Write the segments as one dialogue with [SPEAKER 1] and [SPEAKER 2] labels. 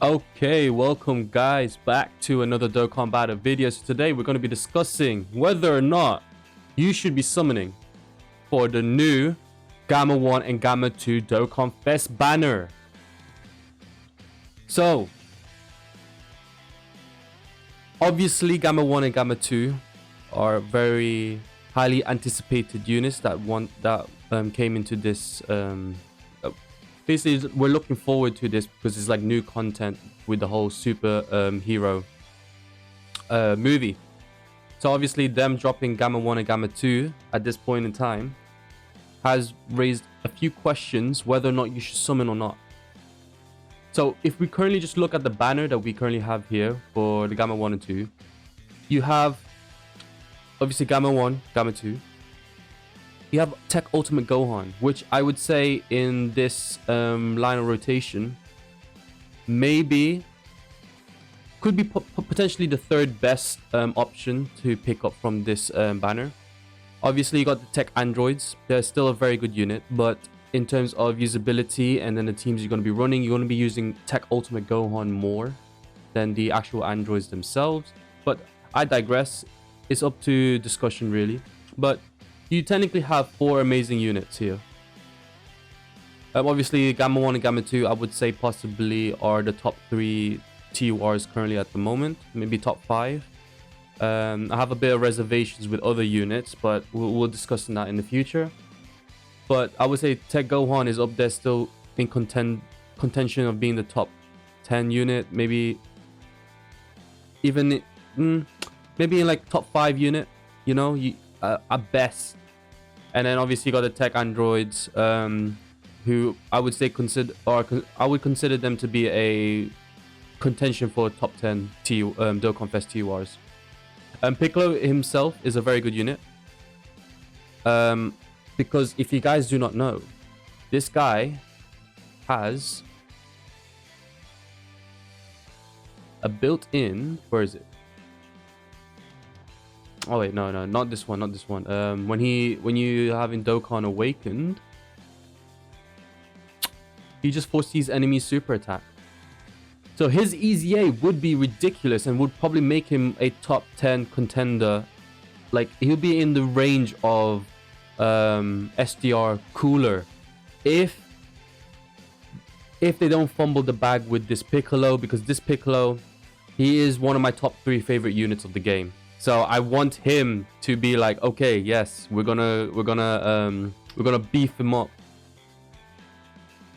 [SPEAKER 1] Okay, welcome guys back to another Dokkan Battle video. So today we're going to be discussing whether or not you should be summoning for the new Gamma 1 and Gamma 2 Dokkan Fest banner. So, obviously Gamma 1 and Gamma 2 are very highly anticipated units that came into this basically we're looking forward to this because it's like new content with the whole super hero movie. So obviously them dropping Gamma 1 and Gamma 2 at this point in time has raised a few questions whether or not you should summon or not. So if we currently just look at the banner that we currently have here for the Gamma 1 and 2, you have obviously Gamma 1, Gamma 2. You have Tech Ultimate Gohan, which I would say in this line of rotation, maybe could be potentially the third best option to pick up from this banner. Obviously, you got the Tech Androids. They're still a very good unit, but in terms of usability and then the teams you're going to be running, you're going to be using Tech Ultimate Gohan more than the actual androids themselves. But I digress. It's up to discussion, really. But you technically have 4 amazing units here. Obviously, Gamma 1 and Gamma 2, I would say possibly are the top 3 TURs currently at the moment. Maybe top 5. I have a bit of reservations with other units, but we'll discuss that in the future. But I would say Tech Gohan is up there still in contention of being the top 10 unit. Maybe even maybe in like top 5 unit, you know, at best. And then obviously you got the Tech Androids, who I would say I would consider them to be a contention for top 10 Dokkan Fest TURs. Piccolo himself is a very good unit. Because if you guys do not know, this guy has a built-in, where is it? Oh wait, no, not this one, not this one. When you have in Dokkan Awakened, he just foresees enemy super attack. So his EZA would be ridiculous and would probably make him a top 10 contender. Like he'll be in the range of SDR Cooler if they don't fumble the bag with this Piccolo, because this Piccolo, he is one of my top 3 favorite units of the game. So I want him to be like, okay, yes, we're gonna beef him up.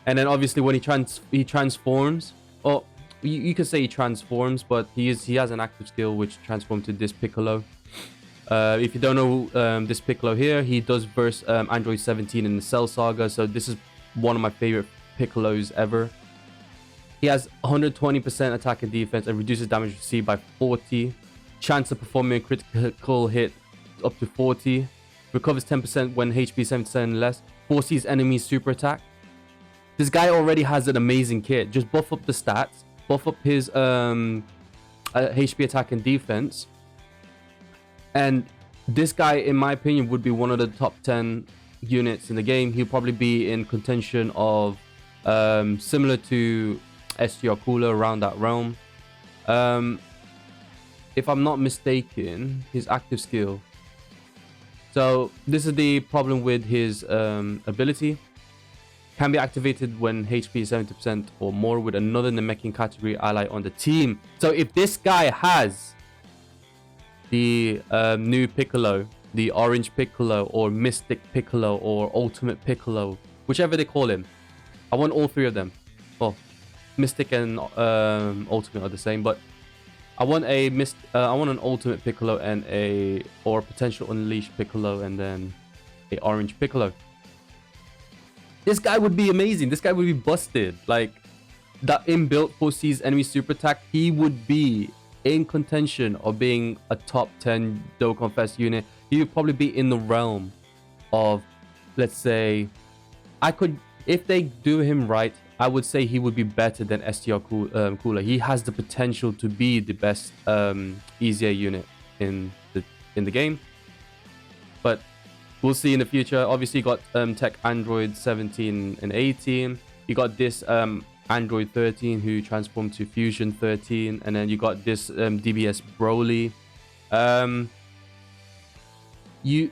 [SPEAKER 1] And then obviously when he transforms, or you could say he transforms, but he has an active skill which transforms to this Piccolo. If you don't know this Piccolo here, he does verse Android 17 in the Cell Saga. So this is one of my favorite Piccolos ever. He has 120% attack and defense and reduces damage received by 40. Chance of performing a critical hit up to 40. Recovers 10% when HP 70% less. Foresees enemy super attack. This guy already has an amazing kit. Just buff up the stats. Buff up his HP attack and defense. And this guy, in my opinion, would be one of the top 10 units in the game. He'll probably be in contention of similar to SGR Cooler, around that realm. If I'm not mistaken, his active skill. So this is the problem with his ability. Can be activated when HP is 70% or more with another Namekian category ally on the team. So if this guy has the new Piccolo, the Orange Piccolo or Mystic Piccolo or Ultimate Piccolo, whichever they call him, I want all 3 of them. Well, Mystic and Ultimate are the same, but I want an Ultimate Piccolo and or potential Unleashed Piccolo and then a Orange Piccolo. This guy would be amazing. This guy would be busted. Like that inbuilt foresees enemy super attack. He would be in contention of being a top 10 Dokkan Fest unit. He would probably be in the realm of, let's say, if they do him right, I would say he would be better than STR Cooler. He has the potential to be the best EZA unit in the game. But we'll see in the future. Obviously, you got Tech Android 17 and 18. You got this Android 13 who transformed to Fusion 13, and then you got this DBS Broly.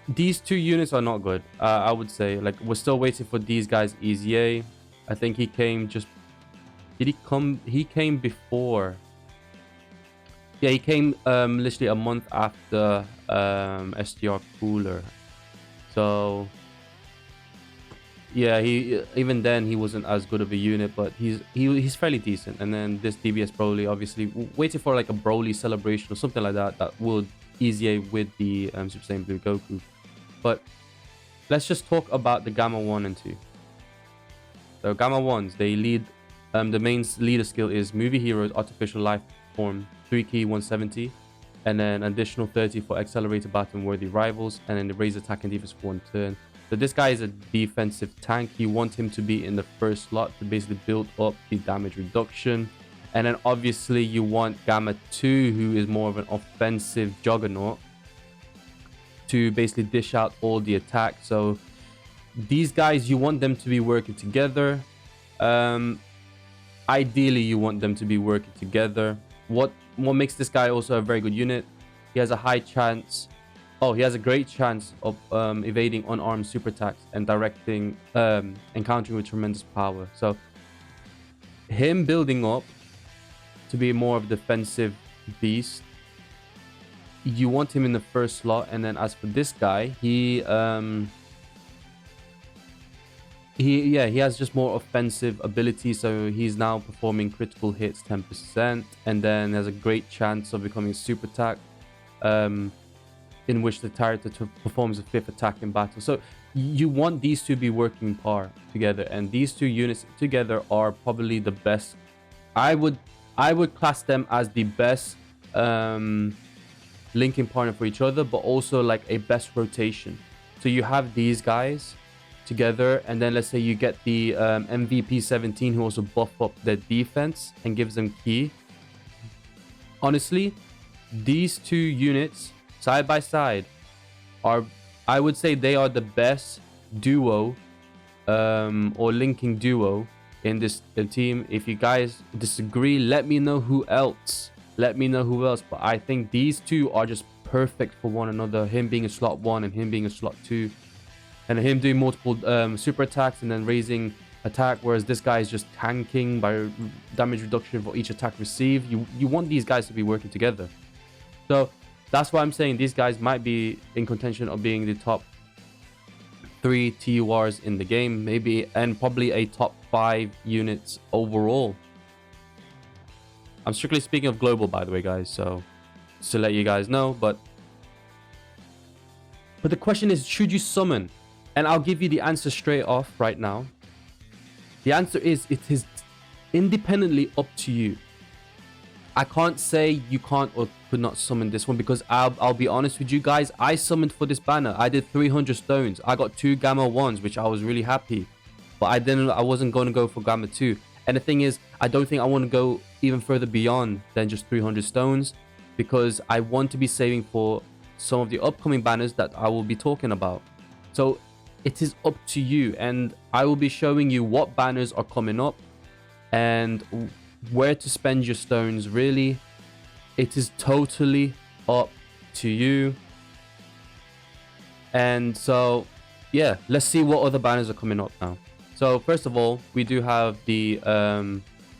[SPEAKER 1] These two units are not good. I would say, like, we're still waiting for these guys. EZA, I think he came just. Did he come? He came before. Yeah, he came literally a month after STR Cooler. So yeah, even then he wasn't as good of a unit, but he's fairly decent. And then this DBS Broly, obviously waiting for like a Broly celebration or something like that that would EZA with the Super Saiyan Blue Goku. But let's just talk about the Gamma 1 and 2. So Gamma 1s, they lead, the main leader skill is Movie Heroes Artificial Life Form 3 key 170, and then additional 30 for accelerated battle worthy rivals, and then the raise attack and defense for 1 turn. So this guy is a defensive tank. You want him to be in the first slot to basically build up the damage reduction. And then obviously you want Gamma 2, who is more of an offensive juggernaut, to basically dish out all the attack. So these guys, you want them to be working together. Ideally, you want them to be working together. What makes this guy also a very good unit? He has a high chance. Oh, he has a great chance of evading unarmed super attacks and directing, encountering with tremendous power. So him building up to be more of a defensive beast, you want him in the first slot. And then as for this guy, he has just more offensive ability, so he's now performing critical hits 10%, and then has a great chance of becoming a super attack, in which the character performs a 5th attack in battle. So you want these two to be working par together, and these two units together are probably the best. I would class them as the best linking partner for each other, but also like a best rotation. So you have these guys together, and then let's say you get the MVP 17 who also buff up their defense and gives them key. Honestly, these two units side by side are, I would say, they are the best duo or linking duo in this team. If you guys disagree, let me know who else. But I think these two are just perfect for one another, him being a slot 1 and him being a slot 2, and him doing multiple super attacks and then raising attack, whereas this guy is just tanking by damage reduction for each attack received. You want these guys to be working together. So that's why I'm saying these guys might be in contention of being the top 3 TURs in the game, maybe, and probably a top 5 units overall. I'm strictly speaking of global, by the way, guys, so just to let you guys know. But the question is, should you summon? And I'll give you the answer straight off right now. The answer is, it is independently up to you. I can't say you can't or could not summon this one, because I'll be honest with you guys, I summoned for this banner. I did 300 stones. I got 2 Gamma 1s, which I was really happy. But I wasn't going to go for Gamma 2. And the thing is, I don't think I want to go even further beyond than just 300 stones, because I want to be saving for some of the upcoming banners that I will be talking about. So it is up to you, and I will be showing you what banners are coming up and where to spend your stones. Really, it is totally up to you. And so yeah, let's see what other banners are coming up now. So first of all, we do have the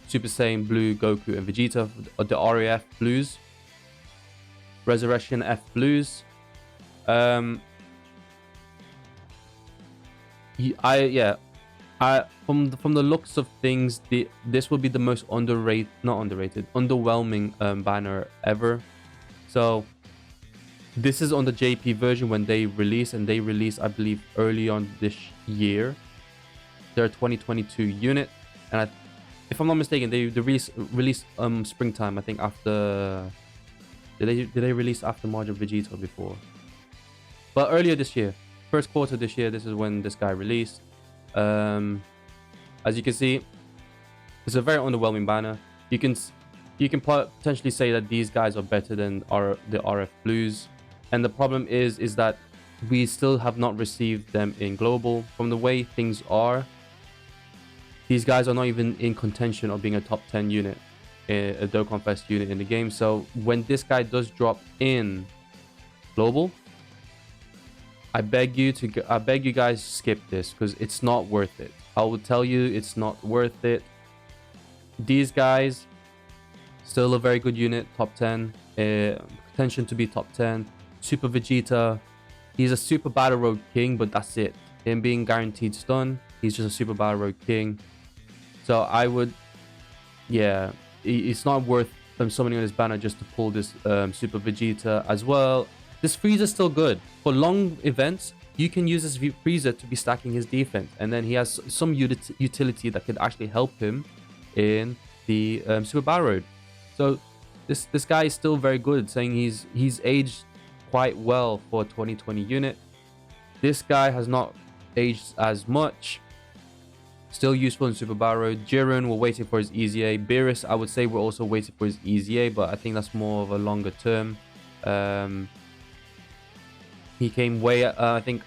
[SPEAKER 1] Super Saiyan Blue Goku and Vegeta, the RAF Blues, Resurrection F Blues. From the looks of things, this will be the most underwhelming banner ever. So this is on the JP version when they release, and they release, I believe, early on this year. They're a 2022 unit, and if I'm not mistaken, they released springtime. I think after did they release after March of Vegeta before? But earlier this year, first quarter this year, this is when this guy released. As you can see, it's a very underwhelming banner. You can potentially say that these guys are better than the RF Blues, and the problem is that we still have not received them in global. From the way things are, these guys are not even in contention of being a top 10 unit, a Dokkan Fest unit in the game. So when this guy does drop in global, I beg you guys skip this, because it's not worth it. I will tell you, it's not worth it. These guys, still a very good unit, top 10, contention to be top 10. Super Vegeta, he's a super battle road king, but that's it. Him being guaranteed stun, he's just a super battle road king. So I would, yeah, it's not worth them summoning on his banner just to pull this Super Vegeta as well. This Frieza's still good. For long events, you can use this Frieza to be stacking his defense. And then he has some utility that could actually help him in the Super Battle Road. So this guy is still very good, saying he's aged quite well for a 2020 unit. This guy has not aged as much. Still useful in Super Battle Road. Jiren, we're waiting for his EZA. Beerus, I would say we're also waiting for his EZA, but I think that's more of a longer term. He came way, I think,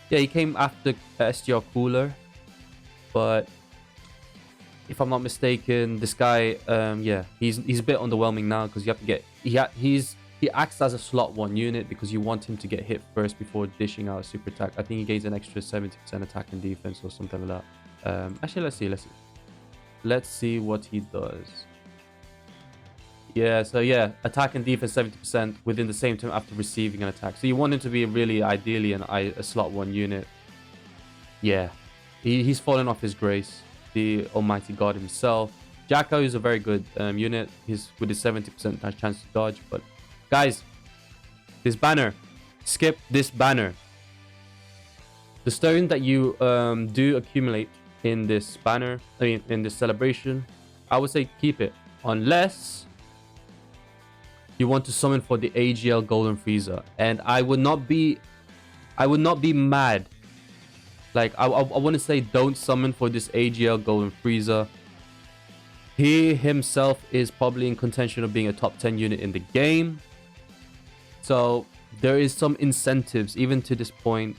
[SPEAKER 1] yeah, he came after SGR Cooler. But if I'm not mistaken, this guy, yeah, he's a bit underwhelming now, because you have to get, he acts as a slot 1 unit because you want him to get hit first before dishing out a super attack. I think he gains an extra 70% attack and defense or something like that. Actually, let's see what he does. Yeah, so yeah, attack and defense 70% within the same time after receiving an attack. So you want him to be really ideally a slot 1 unit. Yeah, he's fallen off his grace, the almighty god himself. Jacko is a very good unit. He's with his 70% chance to dodge. But guys, this banner, skip this banner. The stone that you do accumulate in this banner, I mean in this celebration, I would say keep it, unless you want to summon for the AGL Golden Frieza. And I would not be mad. Like I want to say, don't summon for this AGL Golden Frieza. He himself is probably in contention of being a top 10 unit in the game. So there is some incentives even to this point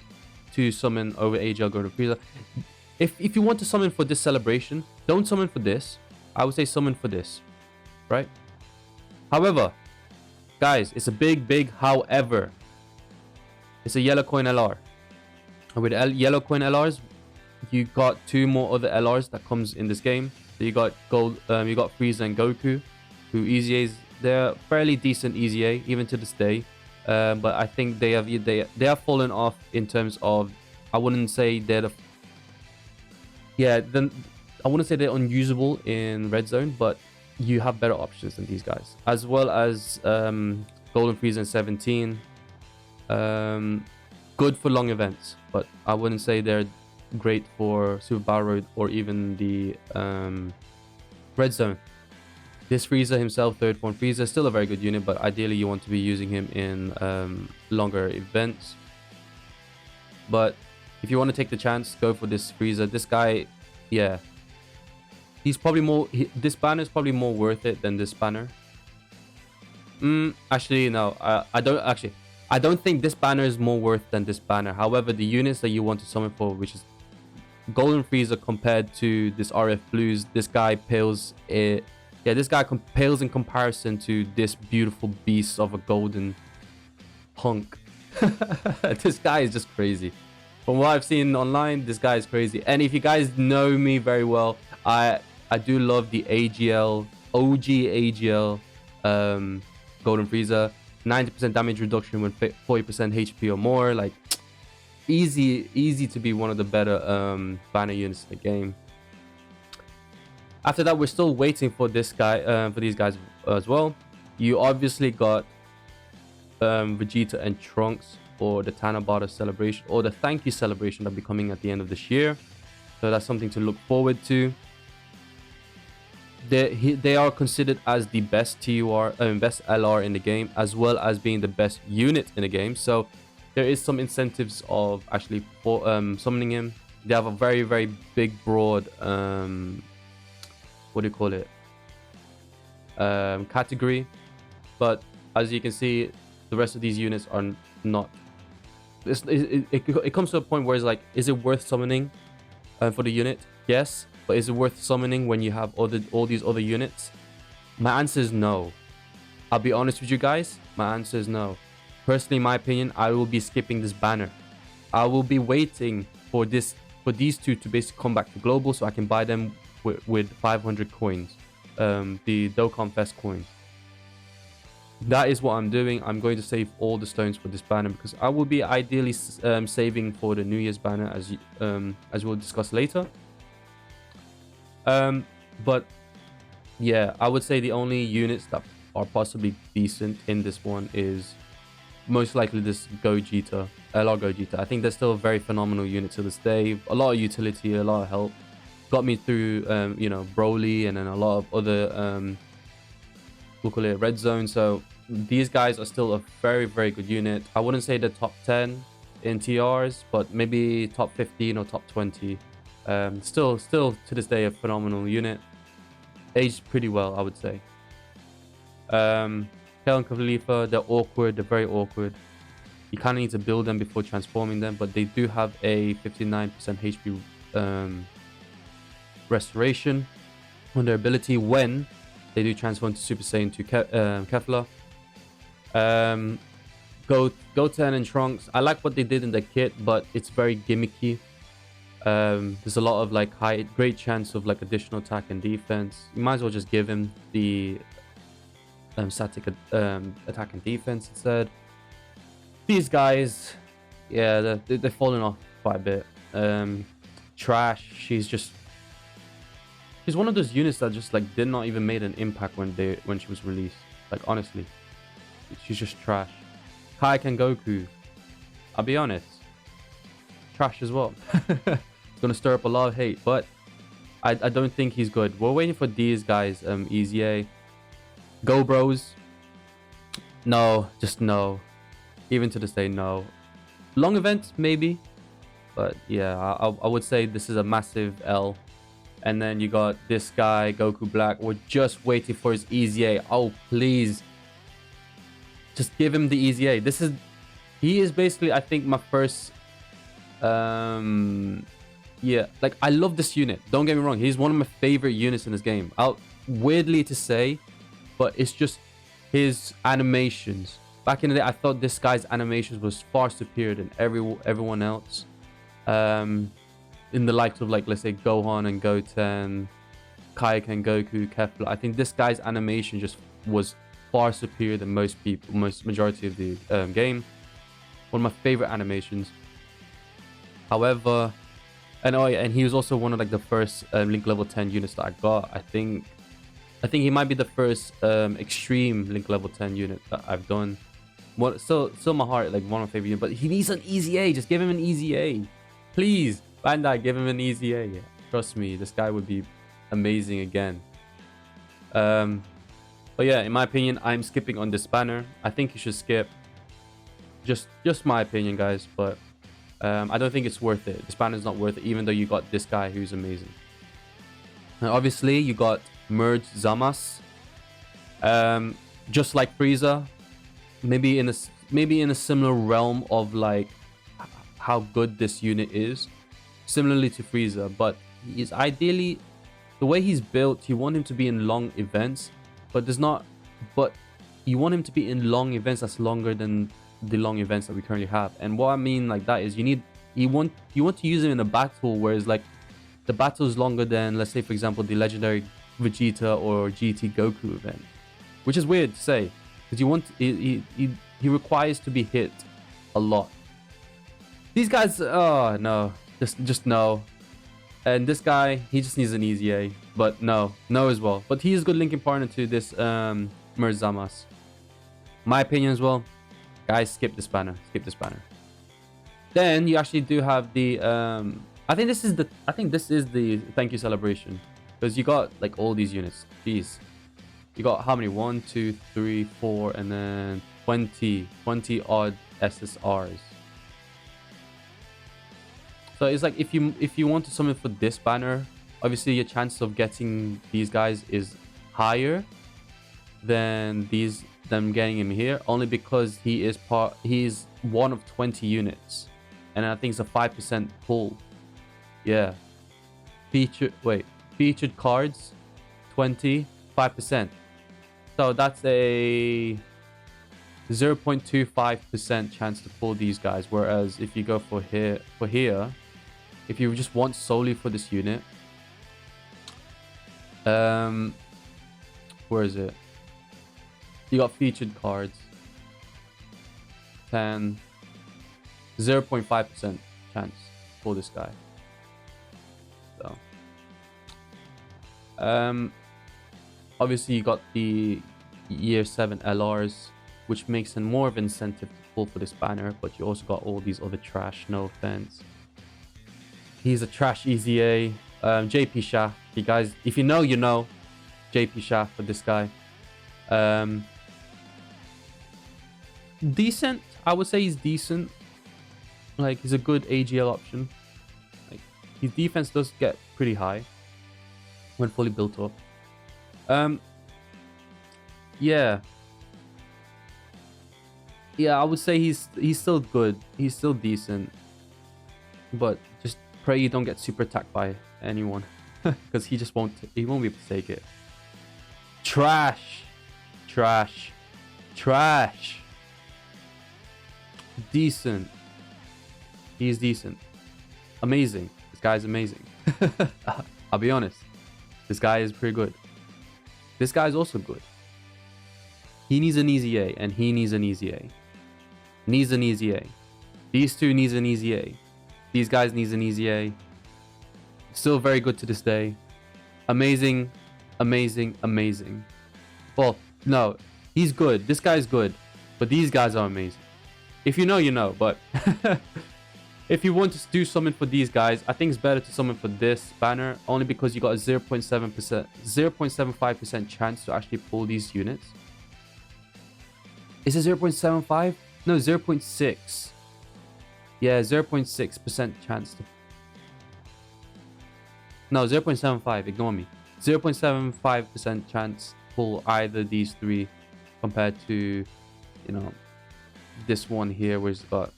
[SPEAKER 1] to summon over AGL Golden Frieza. If you want to summon for this celebration, don't summon for this. I would say summon for this, right? However, guys, it's a big however. It's a yellow coin LR. And with yellow coin LRs, you got 2 more other LRs that comes in this game. So you got you got Frieza and Goku, who EZAs, they're fairly decent EZA even to this day. But I think they have fallen off in terms of, I wouldn't say they're I wouldn't say they're unusable in red zone, but you have better options than these guys, as well as Golden Frieza and 17. Good for long events, but I wouldn't say they're great for Super Battle Road or even the red zone. This Frieza himself, third form Frieza, still a very good unit, but ideally you want to be using him in longer events. But if you want to take the chance, go for this Frieza. This guy, yeah, he's probably more, this banner is probably more worth it than this banner. Actually, no, I don't think this banner is more worth than this banner. However, the units that you want to summon for, which is Golden Frieza compared to this RF Blues, this guy pales it. Yeah, this guy pales in comparison to this beautiful beast of a golden hunk. This guy is just crazy. From what I've seen online, this guy is crazy. And if you guys know me very well, I do love the AGL, OG AGL Golden Frieza. 90% damage reduction when 40% HP or more. Like, easy to be one of the better banner units in the game. After that, we're still waiting for this guy, for these guys as well. You obviously got Vegeta and Trunks for the Tanabata celebration, or the thank you celebration that'll be coming at the end of this year. So that's something to look forward to. They are considered as the best TUR, best LR in the game, as well as being the best unit in the game. So there is some incentives of actually summoning him. They have a very big, broad, what do you call it? Category. But as you can see, the rest of these units are not. It comes to a point where it's like, is it worth summoning for the unit? Yes, but is it worth summoning when you have all these other units? My answer is no. I'll be honest with you guys. My answer is no. Personally, in my opinion, I will be skipping this banner. I will be waiting for these two to basically come back to global so I can buy them with 500 coins. The Dokkan Fest coins. That is what I'm doing. I'm going to save all the stones for this banner because I will be ideally saving for the New Year's banner as we'll discuss later. But yeah, I would say the only units that are possibly decent in this one is most likely this Gogeta, LR Gogeta. I think they're still a very phenomenal unit to this day. A lot of utility, a lot of help. Got me through, you know, Broly and then a lot of other, we'll call it red zone. So these guys are still a very, very good unit. I wouldn't say the top 10 in TRs, but maybe top 15 or top 20. Still to this day, a phenomenal unit. Aged pretty well, I would say. Kel and Khalifa, they're awkward. They're very awkward. You kind of need to build them before transforming them, but they do have a 59% HP restoration on their ability when they do transform to Super Saiyan to Kefla. Goten and Trunks, I like what they did in the kit, but it's very gimmicky. There's a lot of like great chance of like additional attack and defense. You might as well just give him the static attack and defense instead. These guys, yeah, they're falling off quite a bit. Trash, she's one of those units that just like did not even made an impact when she was released. Like honestly, she's just trash. Kaioken Goku, I'll be honest, trash as well. It's gonna stir up a lot of hate, but I don't think he's good. We're waiting for these guys. Easy A, Go Bros. No, just no. Even to this day, no. Long event maybe, but yeah, I would say this is a massive L. And then you got this guy, Goku Black. We're just waiting for his Easy A. Oh, please. Just give him the Easy A. He is basically, I think, my first... yeah, like, I love this unit. Don't get me wrong. He's one of my favorite units in this game. Weirdly to say, but it's just his animations. Back in the day, I thought this guy's animations was far superior than everyone else. In the likes of, like, let's say Gohan and Goten, Kaioken, Goku, Kefla. I think this guy's animation just was far superior than most majority of the game. One of my favorite animations. However, and oh yeah, and he was also one of like the first Link level 10 units that I got. I think he might be the first extreme Link level 10 unit that I've done. Still my heart, like one of my favorite units, but he needs an Easy A. Just give him an Easy A, please. Bandai, give him an Easy A. Yeah, trust me, this guy would be amazing again. But yeah, in my opinion, I'm skipping on this banner. I think you should skip. Just my opinion, guys. But I don't think it's worth it. This banner is not worth it, even though you got this guy who's amazing. And obviously, you got Merge Zamas. Just like Frieza, maybe in a similar realm of like how good this unit is. Similarly to Frieza, but he's ideally, the way he's built, you want him to be in long events, but you want him to be in long events that's longer than the long events that we currently have. And what I mean like that is you want to use him in a battle, whereas like the battle is longer than, let's say for example, the legendary Vegeta or GT Goku event, which is weird to say because he requires to be hit a lot. These guys, oh no. Just no. And this guy, he just needs an Easy A. But no as well. But he is a good linking partner to this Merge Zamas. My opinion as well. Guys, skip this banner. Skip this banner. Then you actually do have the I think this is the thank you celebration. Because you got like all these units. Jeez. You got how many? 1, 2, 3, 4, and then 20 odd SSRs. So it's like if you want to summon for this banner, obviously your chance of getting these guys is higher than them getting him here, only because he's one of 20 units, and I think it's a 5% pull. Yeah, featured cards 25%. So that's a 0.25% chance to pull these guys. Whereas if you go for here, if you just want solely for this unit, where is it? You got featured cards. 0.5% chance for this guy. So, obviously you got the year 7 LRs, which makes it more of an incentive to pull for this banner, but you also got all these other trash, no offense. He's a trash EZA. JP Shah, you guys, if you know, you know. JP Shah for this guy. Decent, I would say he's decent. Like, he's a good AGL option. Like, his defense does get pretty high when fully built up. Yeah, I would say he's still good. He's still decent, but just pray you don't get super attacked by anyone, because he won't be able to take it. Trash. Decent. He's decent. Amazing. This guy's amazing. I'll be honest. This guy is pretty good. This guy's also good. He needs an easy A, and he needs an easy A. Needs an easy A. These two needs an easy A. These guys needs an easy A. Still very good to this day. Amazing. Well, no. He's good. This guy's good. But these guys are amazing. If you know, you know. But if you want to do something for these guys, I think it's better to summon for this banner. Only because you got a 0.75% chance to actually pull these units. Is it 0.75? No, 0.6. Yeah, 0.6% chance to... No, 0.75. Ignore me. 0.75% chance to pull either these three compared to, you know, this one here where it's got...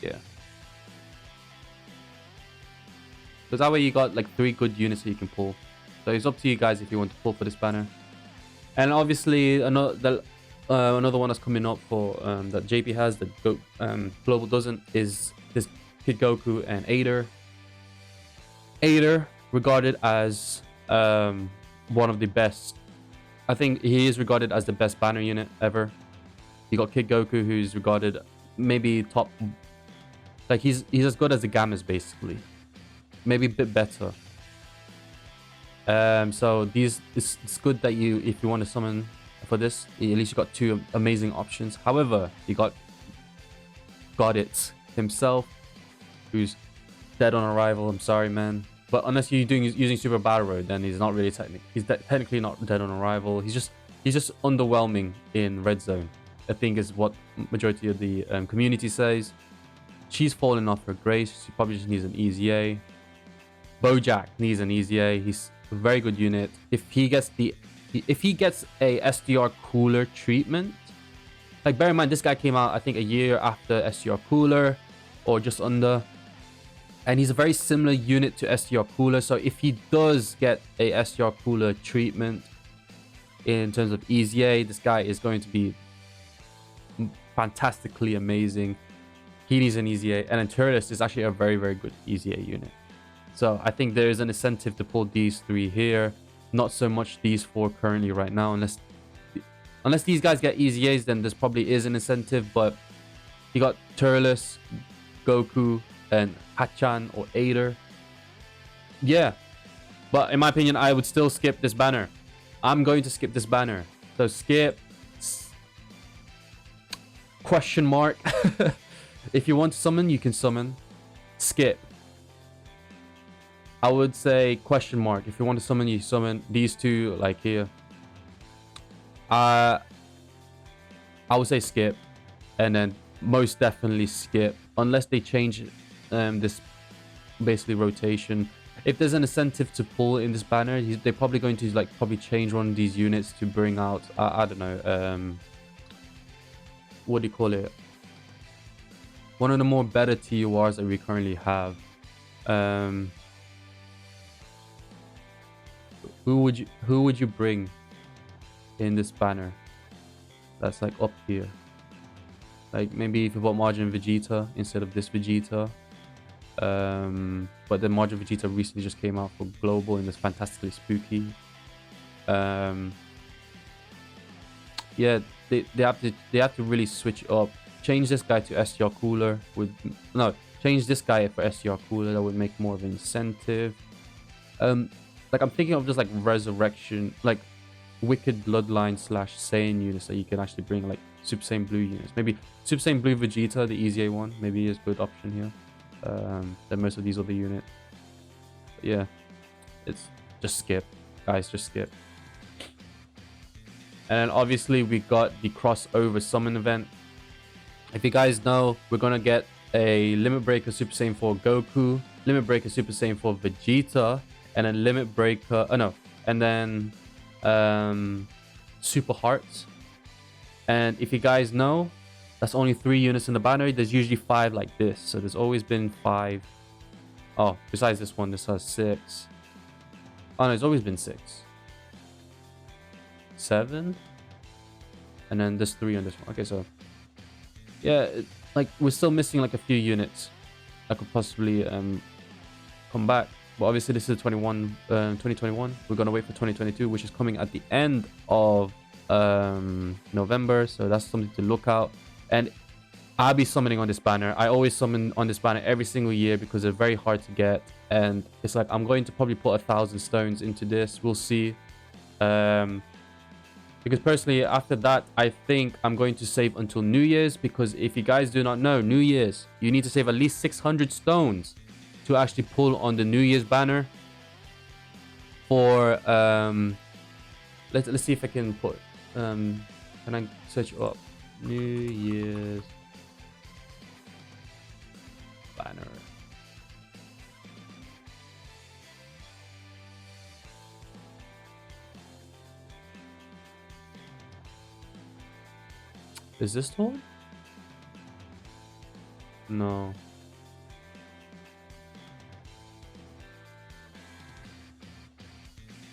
[SPEAKER 1] Yeah. Because that way you got like 3 good units that you can pull. So it's up to you guys if you want to pull for this banner. And obviously another one that's coming up for that JP has that Global doesn't is this Kid Goku and Aider regarded as one of the best. I think he is regarded as the best banner unit ever. You got Kid Goku, who's regarded maybe top, like he's as good as the Gammas basically, maybe a bit better. So it's good that if you want to summon for this, at least you got 2 amazing options. However, you got it himself, who's dead on arrival. I'm sorry, man, but unless you're using Super Battle Road, then he's not really technically not dead on arrival. He's just underwhelming in Red Zone, I think, is what majority of the community says. She's fallen off her grace. She probably just needs an easy A. Bojack needs an easy A. He's a very good unit. If he gets a SDR cooler treatment, like, bear in mind this guy came out I think a year after SDR cooler or just under, and he's a very similar unit to SDR cooler. So if he does get a SDR cooler treatment in terms of easy A, this guy is going to be fantastically amazing. He needs an easy A, and then Turles is actually a very, very good easy A unit. So I think there is an incentive to pull these 3 here. Not so much these 4 currently right now, unless these guys get easy A's, then there's probably is an incentive. But you got Turles, Goku, and Hachan or Aider. Yeah, but in my opinion, I would still skip this banner. I'm going to skip this banner. So skip. Question mark. If you want to summon, you can summon. Skip. I would say question mark. If you want to summon, you summon. These 2, like here, I would say skip, and then most definitely skip unless they change this basically rotation. If there's an incentive to pull in this banner, they're probably going to probably change one of these units to bring out I don't know, what do you call it, one of the more better TURs that we currently have. who would you bring in this banner that's like up here? Like maybe if you bought Margin Vegeta instead of this Vegeta. But the Margin Vegeta recently just came out for global and it's fantastically spooky. Yeah, they have to really switch up. Change this guy to STR cooler with change this guy for STR cooler. That would make more of an incentive. Like I'm thinking of just like resurrection, like Wicked Bloodline / Saiyan units that you can actually bring, like Super Saiyan Blue units. Maybe Super Saiyan Blue Vegeta, the easier one, maybe is a good option here. Than most of these other units. But yeah, it's just skip, guys, just skip. And then obviously we got the crossover summon event. If you guys know, we're gonna get a Limit Breaker Super Saiyan 4 Goku, Limit Breaker Super Saiyan 4 Vegeta, and then Limit Breaker, and then Super Hearts. And if you guys know, that's only 3 units in the banner. There's usually 5 like this, so there's always been 5. Oh, besides this one, this has 6. Oh no, it's always been 6. 7, and then there's 3 on this one. Okay, so yeah, like we're still missing like a few units that could possibly come back. But obviously this is 2021. We're gonna wait for 2022, which is coming at the end of November, so that's something to look out. And I'll be summoning on this banner. I always summon on this banner every single year because they're very hard to get, and it's like I'm going to probably put 1,000 stones into this. We'll see. Because personally, after that, I think I'm going to save until New Year's, because if you guys do not know, New Year's, you need to save at least 600 stones to actually pull on the New Year's banner. For let's see if I can put can I search up New Year's banner? Is this the one? No.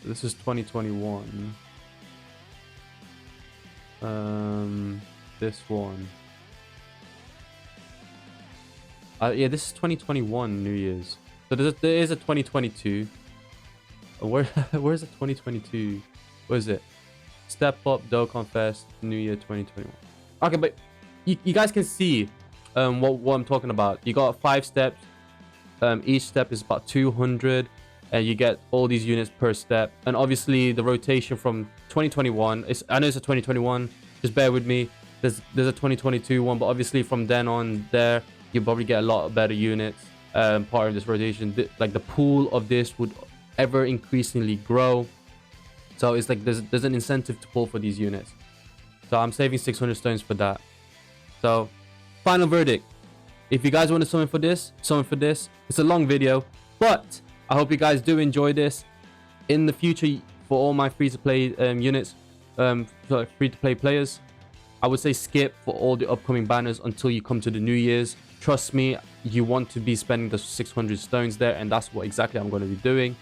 [SPEAKER 1] This is 2021. This one. Yeah, this is 2021 New Year's. So there is a 2022. Where's the 2022? What is it? Step Up Dokkan Fest New Year 2021. Okay, but you guys can see what I'm talking about. You got 5 steps. Each step is about 200, and you get all these units per step. And obviously the rotation from 2021 is, I know it's a 2021, just bear with me. There's a 2022 one, but obviously from then on there you probably get a lot better units. Part of this rotation, like the pool of this would ever increasingly grow. So it's like there's an incentive to pull for these units. So I'm saving 600 stones for that. So final verdict, if you guys want to summon for this, summon for this. It's a long video, but I hope you guys do enjoy this. In the future, for all my free-to-play units, free-to-play players, I would say skip for all the upcoming banners until you come to the New Year's. Trust me, you want to be spending the 600 stones there, and that's what exactly I'm going to be doing.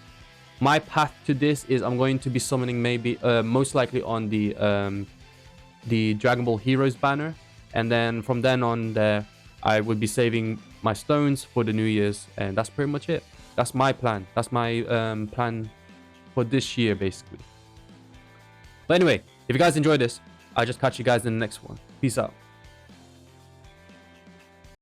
[SPEAKER 1] My path to this is I'm going to be summoning maybe most likely on the Dragon Ball Heroes banner, and then from then on there I would be saving my stones for the New Year's, and that's pretty much it. That's my plan. That's my plan for this year basically. But anyway, if you guys enjoyed this, I'll just catch you guys in the next one. Peace out.